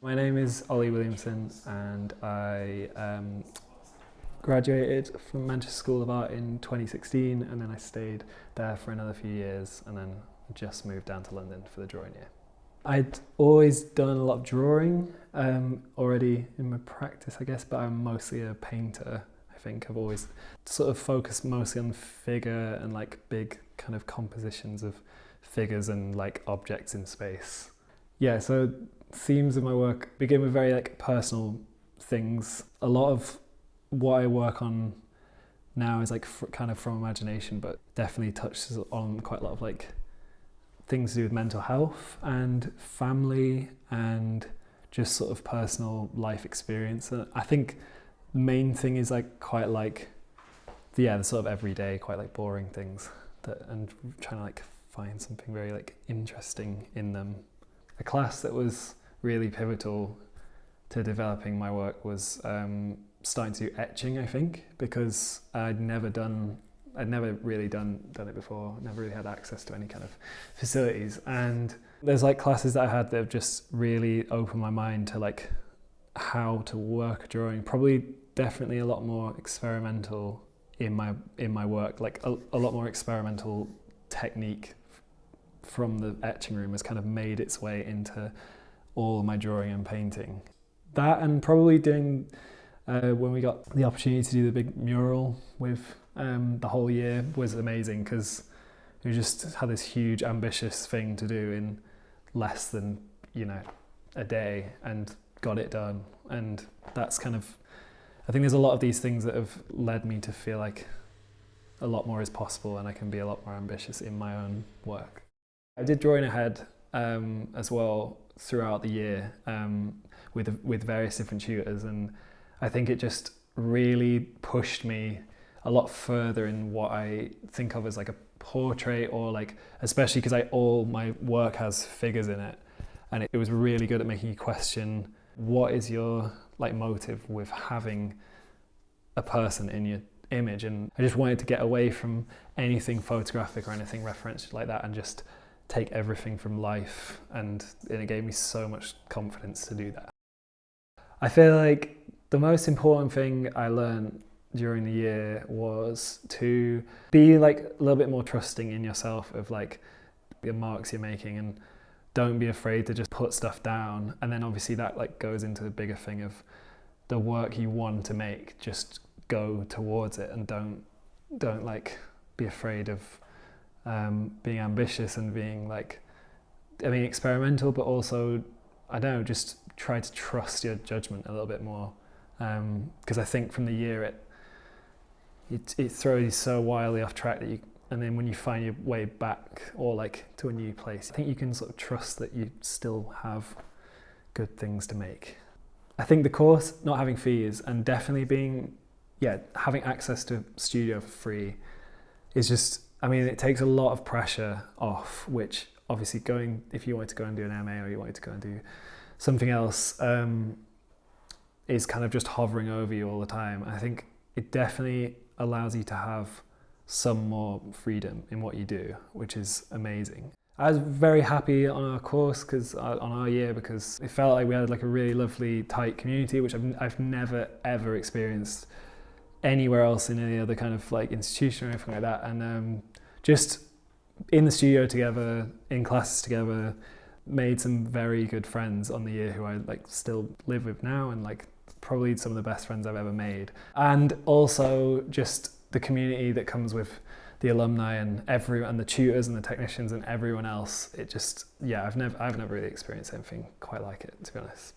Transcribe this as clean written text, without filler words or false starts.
My name is Olly Williamson and I graduated from Manchester School of Art in 2016 and then I stayed there for another few years and then just moved down to London for the drawing year. I'd always done a lot of drawing already in my practice, I guess, but I'm mostly a painter. I think I've always sort of focused mostly on figure and like big kind of compositions of figures and like objects in space. Yeah, so themes of my work begin with very like personal things. A lot of what I work on now is like kind of from imagination, but definitely touches on quite a lot of like things to do with mental health and family and just sort of personal life experience. And I think the main thing is like quite like the sort of everyday, quite like boring things and trying to like find something very like interesting in them. A class that was really pivotal to developing my work was starting to do etching, I think, because I'd never really done it before, never really had access to any kind of facilities. And there's like classes that I had that have just really opened my mind to like how to work drawing, definitely a lot more experimental in my work, like a lot more experimental technique from the etching room has kind of made its way into all my drawing and painting. That and probably doing, when we got the opportunity to do the big mural with the whole year was amazing because we just had this huge ambitious thing to do in less than, a day and got it done. And that's kind of, I think there's a lot of these things that have led me to feel like a lot more is possible and I can be a lot more ambitious in my own work. I did drawing ahead as well throughout the year with various different tutors, and I think it just really pushed me a lot further in what I think of as like a portrait, or like, especially because all my work has figures in it, and it was really good at making you question what is your like motive with having a person in your image. And I just wanted to get away from anything photographic or anything referential like that and just take everything from life, and it gave me so much confidence to do that. I feel like the most important thing I learned during the year was to be like a little bit more trusting in yourself of like the marks you're making, and don't be afraid to just put stuff down. And then obviously that like goes into the bigger thing of the work you want to make, just go towards it and don't like be afraid of being ambitious and being like, experimental, but also, I don't know, just try to trust your judgment a little bit more. Because I think from the year it throws you so wildly off track that and then when you find your way back or like to a new place, I think you can sort of trust that you still have good things to make. I think the course not having fees and definitely having access to a studio for free is just, it takes a lot of pressure off, which obviously if you wanted to go and do an MA or you wanted to go and do something else, is kind of just hovering over you all the time. I think it definitely allows you to have some more freedom in what you do, which is amazing. I was very happy on our course, on our year, because it felt like we had like a really lovely tight community, which I've never ever experienced anywhere else in any other kind of like institution or anything like that. And just in the studio together, in classes together, made some very good friends on the year who I like still live with now, and like probably some of the best friends I've ever made. And also just the community that comes with the alumni and the tutors and the technicians and everyone else. It just, I've never really experienced anything quite like it, to be honest.